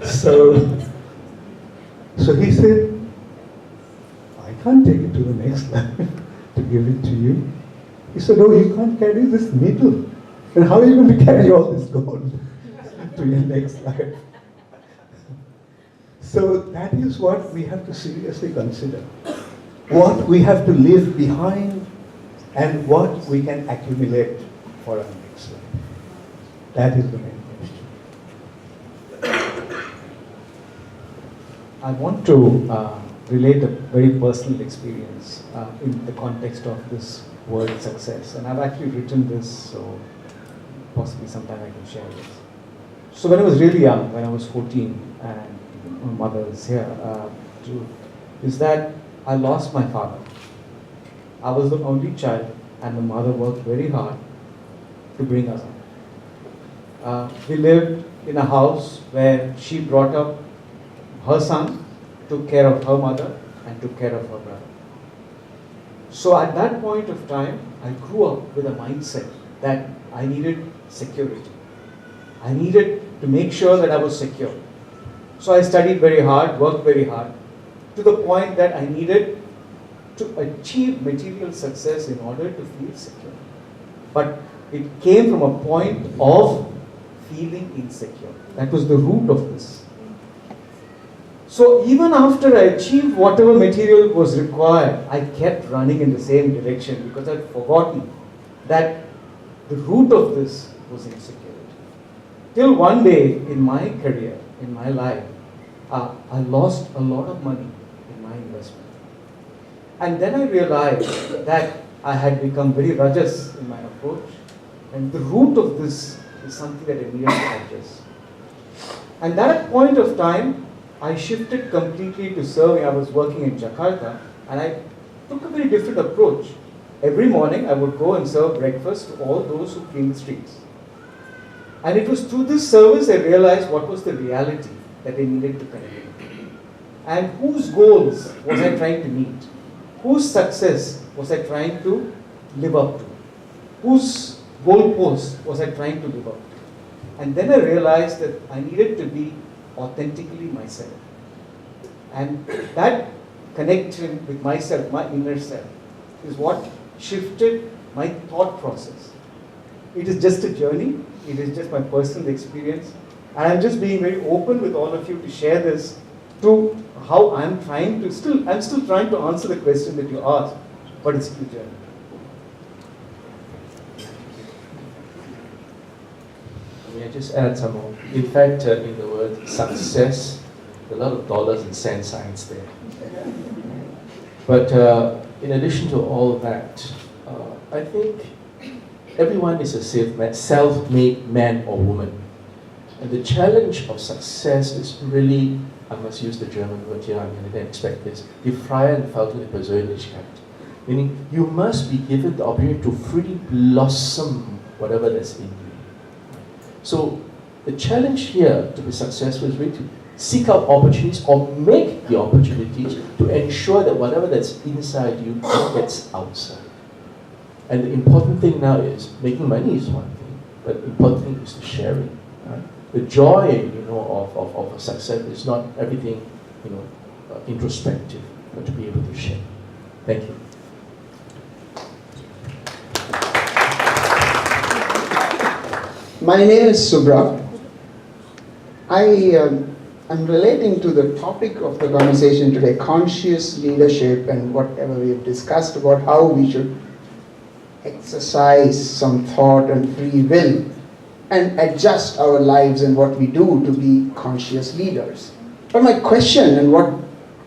So he said, I can't take it to the next level to give it to you. He said, oh, you can't carry this needle. And how are you going to carry all this gold to your next life? So that is what we have to seriously consider. What we have to leave behind and what we can accumulate for our next life. That is the main question. I want to relate a very personal experience in the context of this word success. And I've actually written this, so possibly sometime I can share this. So when I was really young, when I was 14, and my mother is here, is that I lost my father. I was the only child, and the mother worked very hard to bring us up. We lived in a house where she brought up her son, took care of her mother, and took care of her brother. So at that point of time, I grew up with a mindset that I needed security. I needed to make sure that I was secure. So I studied very hard, worked very hard, to the point that I needed to achieve material success in order to feel secure. But it came from a point of feeling insecure. That was the root of this. So even after I achieved whatever material was required, I kept running in the same direction because I'd forgotten that the root of this was insecurity. Till one day in my career, in my life, I lost a lot of money in my investment. And then I realized that I had become very rajas in my approach, and the root of this is something that I needed to address. And that point of time, I shifted completely to serving. I was working in Jakarta, and I took a very different approach. Every morning, I would go and serve breakfast to all those who clean the streets. And it was through this service I realized what was the reality that I needed to connect with. And whose goals was I trying to meet? Whose success was I trying to live up to? Whose goalpost was I trying to live up to? And then I realized that I needed to be authentically myself. And that connection with myself, my inner self, is what shifted my thought process. It is just a journey. It is just my personal experience. And I'm just being very open with all of you to share this to how I'm still trying to answer the question that you asked, but it's a journey. May I just add some more? In fact, in the word success, a lot of dollars and cent signs there. But in addition to all that, I think everyone is a self-made man or woman. And the challenge of success is really, I must use the German word here, I didn't expect this, die freie Entfaltung der Persönlichkeit. Meaning, you must be given the opportunity to freely blossom whatever that's in you. So, the challenge here to be successful is really to seek out opportunities or make the opportunities to ensure that whatever that's inside you gets outside. And the important thing now is, making money is one thing, but the important thing is the sharing. Right? The joy, of success is not everything, introspective, but to be able to share. Thank you. My name is Subra. I'm relating to the topic of the conversation today, conscious leadership, and whatever we have discussed about how we should exercise some thought and free will and adjust our lives and what we do to be conscious leaders. But my question, and what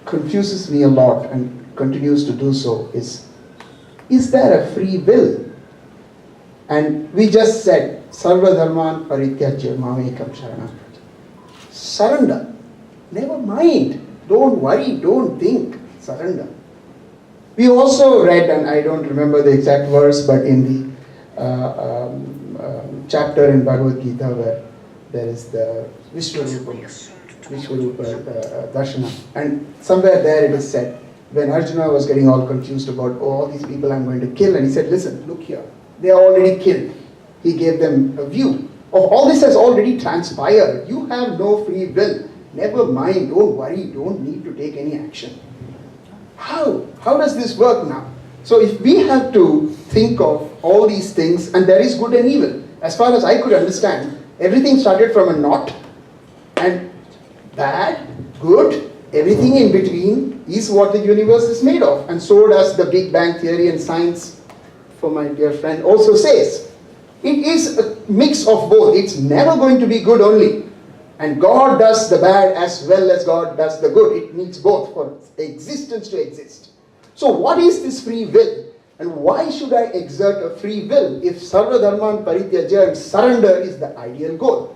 confuses me a lot and continues to do so, is there a free will? And we just said, Sarva Dharman Parityajya Mamekam Sharanam. Surrender. Never mind. Don't worry. Don't think. Surrender. We also read, and I don't remember the exact verse, but in the chapter in Bhagavad Gita where there is the Vishwarupa Darshana, and somewhere there it is said, when Arjuna was getting all confused about, all these people I'm going to kill, and he said, listen, look here, they are already killed. He gave them a view. of all this has already transpired. You have no free will. Never mind, don't worry, don't need to take any action. How? How does this work now? So if we have to think of all these things, and there is good and evil, as far as I could understand, everything started from a knot, and bad, good, everything in between is what the universe is made of. And so does the Big Bang Theory, and science, for my dear friend, also says. It is a mix of both. It's never going to be good only. And God does the bad as well as God does the good. It needs both for existence to exist. So what is this free will? And why should I exert a free will if sarva dharman parityaja and surrender is the ideal goal?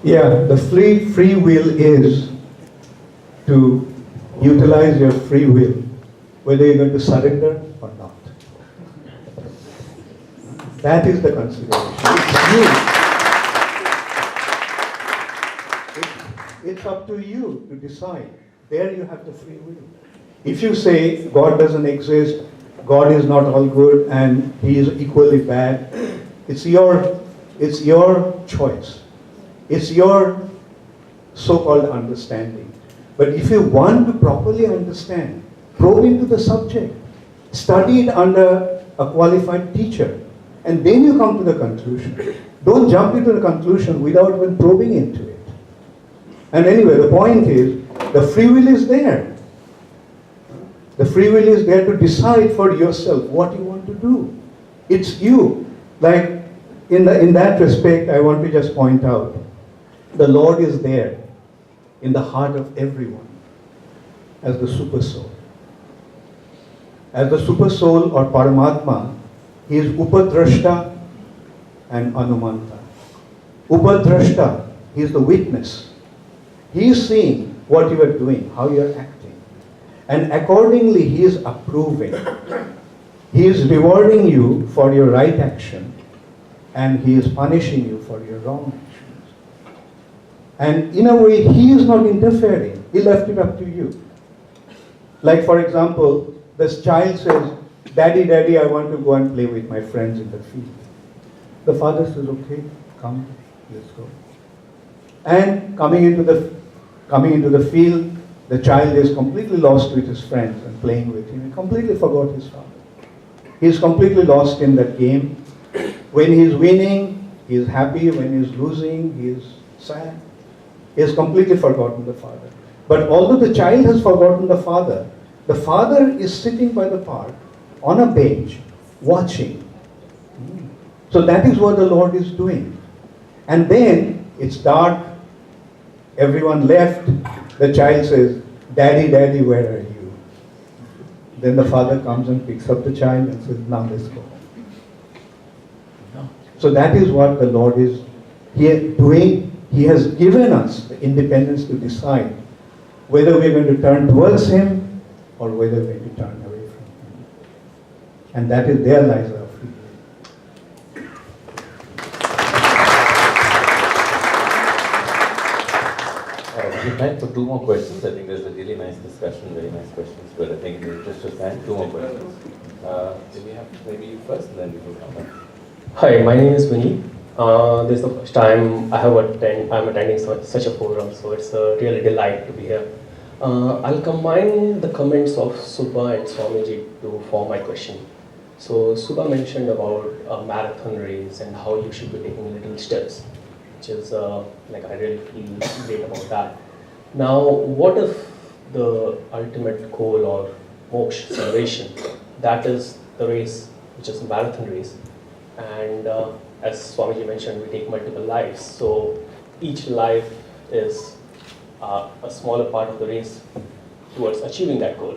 Yeah, the free will is to utilize your free will, whether you're going to surrender or not. That is the consideration. It's up to you to decide. There you have the free will. If you say God doesn't exist, God is not all good and He is equally bad, it's your choice. It's your so-called understanding. But if you want to properly understand, probe into the subject, study it under a qualified teacher, and then you come to the conclusion. Don't jump into the conclusion without even probing into it. And anyway, the point is, the free will is there. The free will is there to decide for yourself what you want to do. It's you. Like, in that respect, I want to just point out, the Lord is there in the heart of everyone as the super soul. As the super soul or Paramatma, He is Upadrashta and Anumanta. Upadrashta, He is the witness. He is seeing what you are doing, how you are acting. And accordingly, He is approving. He is rewarding you for your right action, and He is punishing you for your wrong actions. And in a way, He is not interfering. He left it up to you. Like, for example, this child says, Daddy, Daddy, I want to go and play with my friends in the field. The father says, okay, come, let's go. And coming into the field, the child is completely lost with his friends and playing with him. He completely forgot his father. He is completely lost in that game. When he is winning, he is happy. When he is losing, he is sad. He has completely forgotten the father. But although the child has forgotten the father is sitting by the park on a bench, watching. So that is what the Lord is doing. And then it's dark, everyone left, the child says, Daddy, Daddy, where are you? Then the father comes and picks up the child and says, now let's go. So that is what the Lord is here doing. He has given us the independence to decide whether we're going to turn towards Him or whether we're going to turn away from Him. And that is, there lies our free will. We have time for two more questions. I think there's a really nice discussion, very nice questions, but I think in the interest of time, two more questions. Do we have maybe you first, and then we can come back. Hi, my name is Vinny. This is the first time I'm attending such a forum, so it's a really delight to be here. I'll combine the comments of Subha and Swamiji to form my question. So Subha mentioned about a marathon race and how you should be taking little steps, which is like I really feel great about that. Now, what if the ultimate goal or moksha, salvation, that is the race, which is a marathon race, and as Swamiji mentioned, we take multiple lives, so each life is a smaller part of the race towards achieving that goal.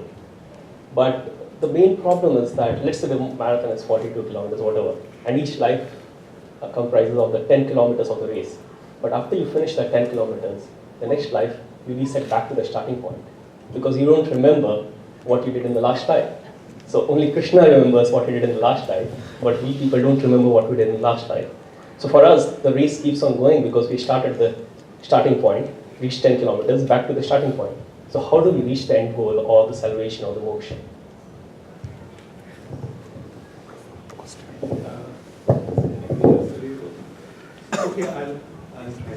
But the main problem is that, let's say the marathon is 42 kilometers, whatever, and each life comprises of the 10 kilometers of the race. But after you finish that 10 kilometers, the next life, you reset back to the starting point, because you don't remember what you did in the last life. So only Krishna remembers what he did in the last life, but we people don't remember what we did in the last life. So for us, the race keeps on going because we started the starting point, reached 10 kilometers, back to the starting point. So how do we reach the end goal or the salvation or the moksha? Okay, I'll try.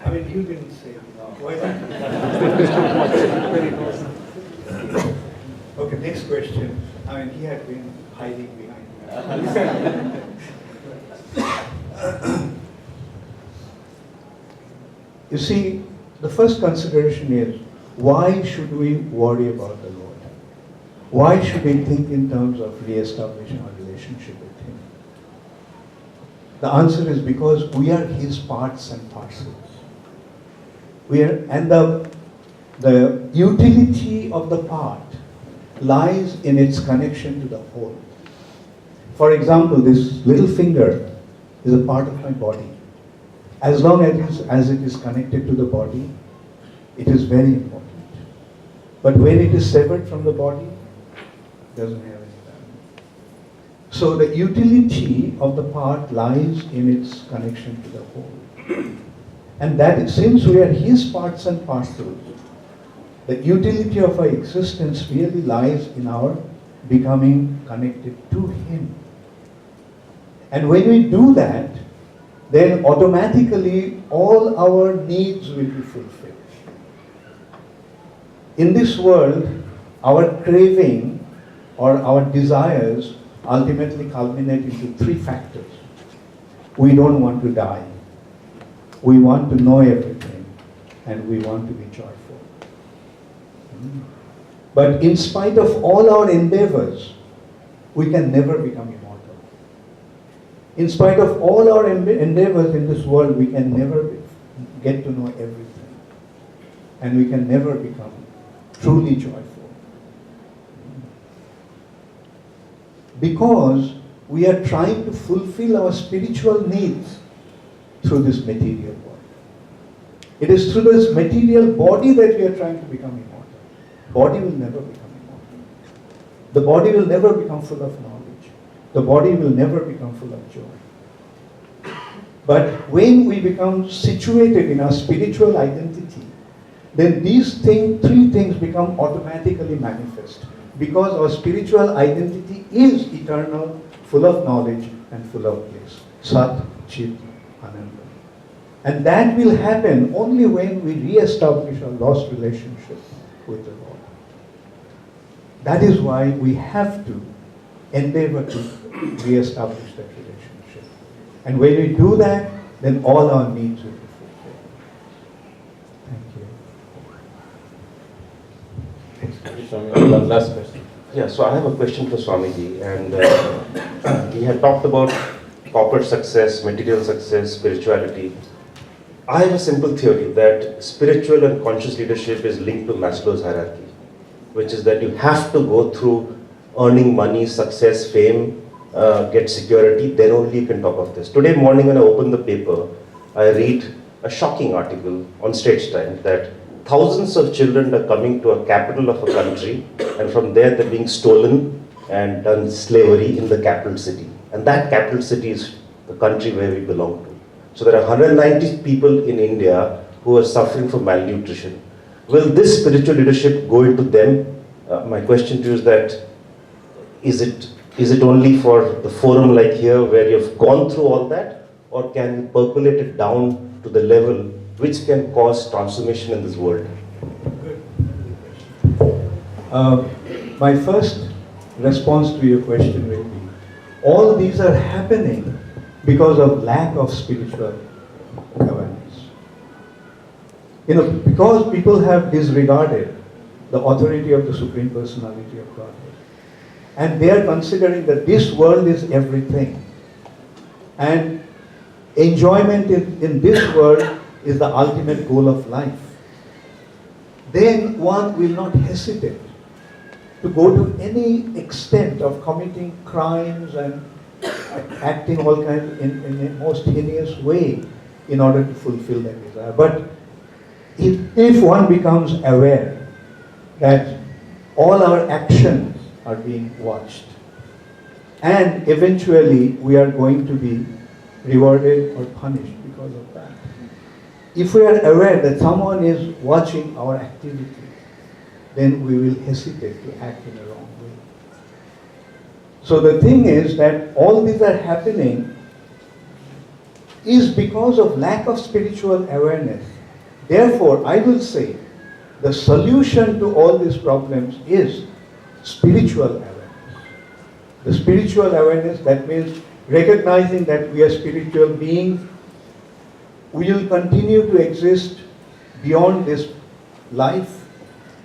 I mean, you didn't say no. Why not? Okay, next question. I mean, he had been hiding behind me. You see, the first consideration is, why should we worry about the Lord? Why should we think in terms of re-establishing our relationship with Him? The answer is because we are His parts and parcels. And the utility of the part lies in its connection to the whole. For example, this little finger is a part of my body. As long as it is connected to the body, it is very important. But when it is severed from the body, it doesn't have any value. So the utility of the part lies in its connection to the whole. And that is, since we are His parts and parcels, the utility of our existence really lies in our becoming connected to Him. And when we do that, then automatically all our needs will be fulfilled. In this world, our craving or our desires ultimately culminate into three factors. We don't want to die. We want to know everything. And we want to be joyful. But in spite of all our endeavors, we can never become immortal. In spite of all our endeavors in this world, we can never get to know everything. And we can never become truly joyful. Because we are trying to fulfill our spiritual needs through this material world. It is through this material body that we are trying to become immortal. Body will never become immortal. The body will never become full of knowledge. The body will never become full of joy. But when we become situated in our spiritual identity, then these three things become automatically manifest. Because our spiritual identity is eternal, full of knowledge, and full of bliss. Sat, Chit, Ananda. And that will happen only when we re-establish our lost relationship with the Lord. That is why we have to endeavor to re-establish that relationship. And when we do that, then all our needs will be fulfilled. Thank you. Thank you, Swami. One last question. Yeah, so I have a question for Swamiji, and he had talked about corporate success, material success, spirituality. I have a simple theory that spiritual and conscious leadership is linked to Maslow's hierarchy, which is that you have to go through earning money, success, fame, get security, then only you can talk of this. Today morning when I opened the paper, I read a shocking article on Straits Times that thousands of children are coming to a capital of a country, and from there they're being stolen and done slavery in the capital city. And that capital city is the country where we belong to. So there are 190 people in India who are suffering from malnutrition. Will this spiritual leadership go into them? My question to you is that, is it only for the forum like here where you've gone through all that, or can you percolate it down to the level which can cause transformation in this world? My first response to your question will be, all these are happening because of lack of spiritual awareness. Because people have disregarded the authority of the Supreme Personality of Godhead. And they are considering that this world is everything. And enjoyment in this world is the ultimate goal of life. Then one will not hesitate to go to any extent of committing crimes and acting all kinds in a most heinous way in order to fulfill that desire. But if one becomes aware that all our actions are being watched, and eventually we are going to be rewarded or punished because of that. If we are aware that someone is watching our activity, then we will hesitate to act in a wrong way. So the thing is that all these are happening is because of lack of spiritual awareness. Therefore, I will say the solution to all these problems is spiritual awareness. The spiritual awareness, that means recognizing that we are spiritual beings, we will continue to exist beyond this life,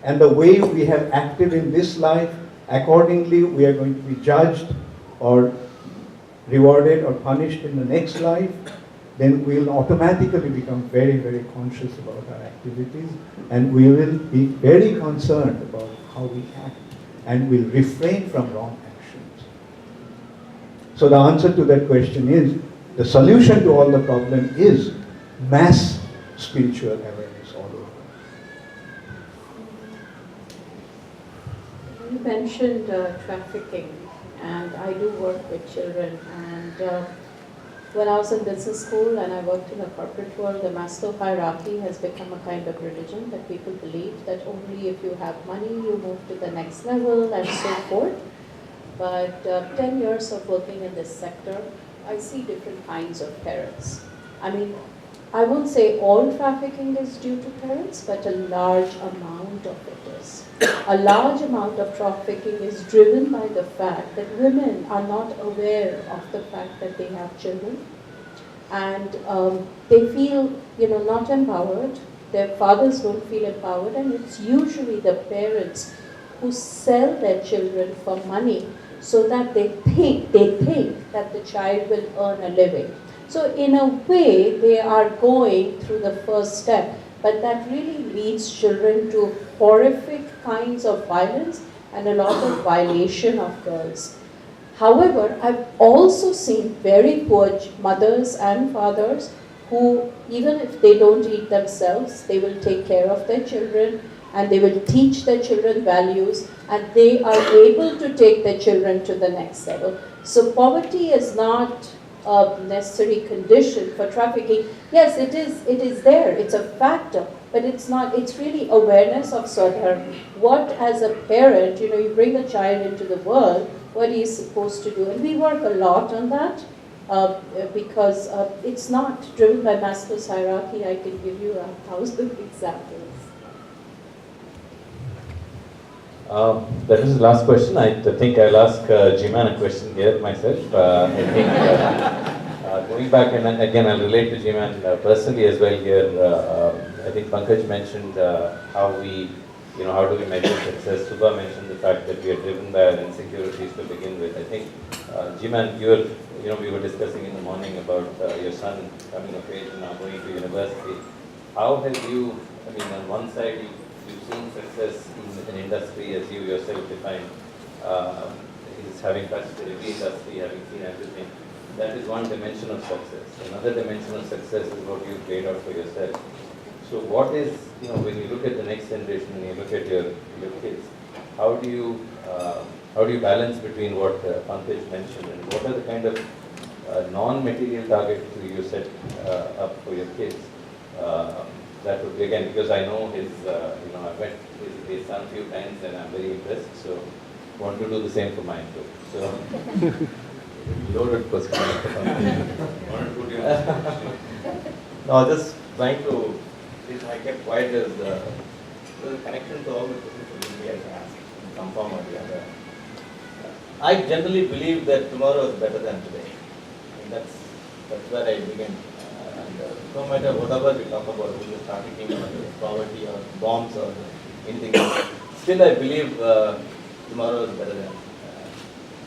and the way we have acted in this life, accordingly we are going to be judged or rewarded or punished in the next life. Then we will automatically become very, very conscious about our activities, and we will be very concerned about how we act, and will refrain from wrong actions. So the answer to that question is, the solution to all the problem is mass spiritual awareness all over. You mentioned trafficking, and I do work with children, and when I was in business school and I worked in the corporate world, the Maslow hierarchy has become a kind of religion that people believe that only if you have money you move to the next level and so forth. But 10 years of working in this sector, I see different kinds of parents. I mean, I won't say all trafficking is due to parents, but a large amount of it is. A large amount of trafficking is driven by the fact that women are not aware of the fact that they have children, and they feel, not empowered. Their fathers don't feel empowered, and it's usually the parents who sell their children for money so that they think that the child will earn a living. So in a way, they are going through the first step, but that really leads children to horrific kinds of violence and a lot of violation of girls. However, I've also seen very poor mothers and fathers who, even if they don't eat themselves, they will take care of their children and they will teach their children values, and they are able to take their children to the next level. So poverty is not a necessary condition for trafficking. Yes, it is there, it's a factor, but it's not, it's really awareness of what as a parent, you bring a child into the world, what he is supposed to do. And we work a lot on that because it's not driven by Maslow's hierarchy. I can give you 1,000 examples. That was the last question. I think I'll ask Jiman a question here myself. I think going back, and again I'll relate to Jiman personally as well here. I think Pankaj mentioned how we, how do we measure success. Subha mentioned the fact that we are driven by our insecurities to begin with. I think Jiman, we were discussing in the morning about your son coming of age and now going to university. How have you, on one side you've seen success in an industry as you yourself define, is having touched the heavy industry, having seen everything. That is one dimension of success. Another dimension of success is what you've laid out for yourself. So what is, when you look at the next generation, when you look at your kids, how do you balance between what Pankaj mentioned, and what are the kind of non-material targets you set up for your kids? That would be, again, because I know his, I've met his son a few times and I'm very impressed, so want to do the same for mine too. So, loaded question. No, just trying to, I kept quiet as the connection to all the questions that we asked in some form or the other. I generally believe that tomorrow is better than today. And that's where I begin. No matter whatever we talk about, whether it's trafficking or poverty or bombs or anything else, still I believe tomorrow is better than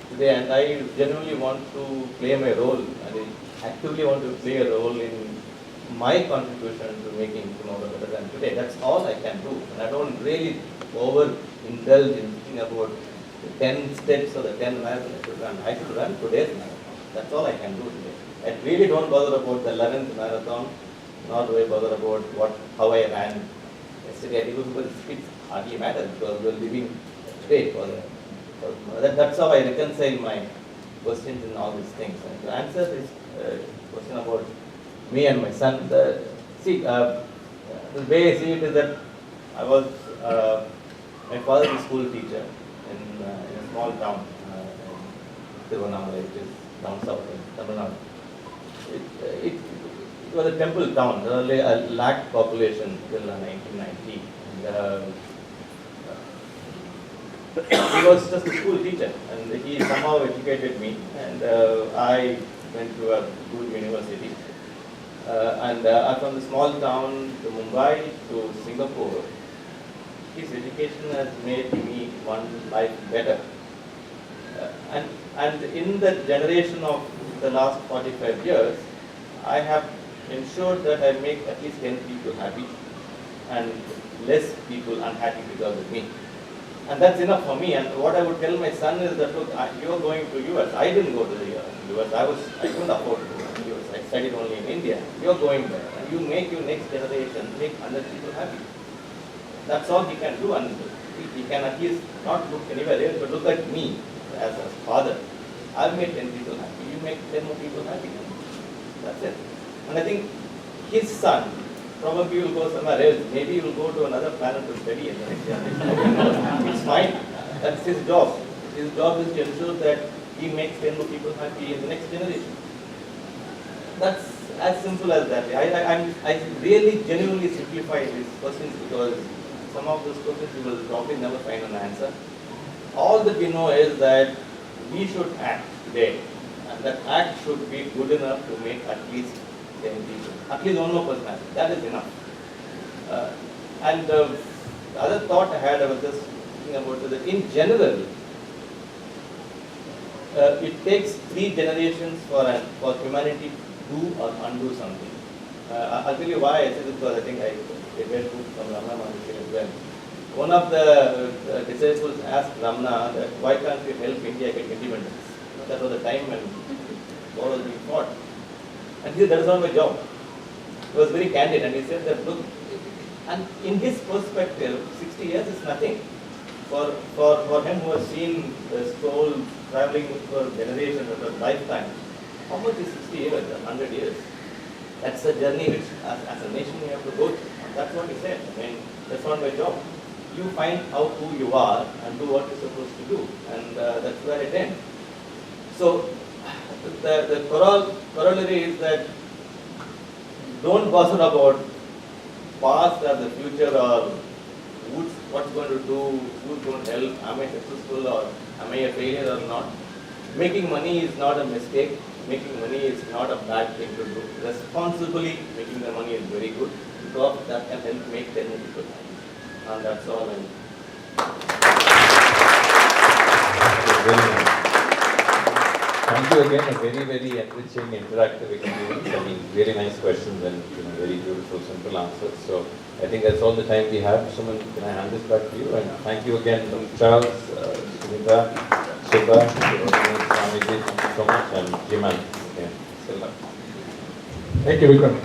today. And I genuinely want to play my role, and I actively want to play a role in my contribution to making tomorrow better than today. That's all I can do. And I don't really over-indulge in thinking about the 10 steps or the 10 marathons I should run. I should run today's marathon. That's all I can do today. I really don't bother about the 11th marathon, nor do I bother about how I ran yesterday. I think because it hardly matters because we're living today. That's how I reconcile my questions and all these things. And the answer is question about me and my son. The way I see it is that I was, my father is a school teacher in a small town. Tiruvannamalai, which is down south in Tamil Nadu. It was a temple town. There was a lakh population till 1990. And, he was just a school teacher, and he somehow educated me, and I went to a good university. From the small town to Mumbai to Singapore, his education has made me one life better. And in the generation of the last 45 years, I have ensured that I make at least 10 people happy and less people unhappy because of me. And that's enough for me. And what I would tell my son is that, look, you're going to US. I didn't go to the US. I couldn't afford to go to the US. I studied only in India. You're going there. And you make your next generation, make 100 people happy. That's all he can do. And he can at least not look anywhere else, but look at me as a father. I've made 10 people happy. You make 10 more people happy. That's it. And I think his son probably will go somewhere else. Maybe he will go to another planet to study in the next generation. It's fine. That's his job. His job is to ensure that he makes 10 more people happy in the next generation. That's as simple as that. I really genuinely simplify these questions because some of those questions you will probably never find an answer. All that we know is that we should act today, and that act should be good enough to make at least 10 people, at least one more person happy. That is enough. The other thought I had, I was just thinking about that in general, it takes 3 generations for humanity to do or undo something. I'll tell you why I say this, because I think I read book from Ramana Maharshi as well. One of the disciples asked Ramana that why can't you help India get independence? That was the time when war was being fought. And he said, that is not my job. He was very candid, and he said that, look, and in his perspective, 60 years is nothing. For him who has seen the soul traveling for generations of a lifetime, how much is 60 years, 100 years? That's a journey which, as a nation, we have to go through. And that's what he said. I mean, that's not my job. You find out who you are and do what you're supposed to do. And that's where it ends. So, the corollary is that don't bother about past or the future or what's going to do, who's going to help, am I successful or am I a failure or not. Making money is not a mistake. Making money is not a bad thing to do. Responsibly making the money is very good because that can help make 10 people happy. And that's all. Very nice. Thank you again, a very, very enriching, interactive experience. I mean, really nice questions and very beautiful, simple answers. So I think that's all the time we have. Suman, can I hand this back to you? And thank you again, Charles, Sunita, Subha, Swamiji, thank you so much, and Jiman. Okay. Thank you, Vikram.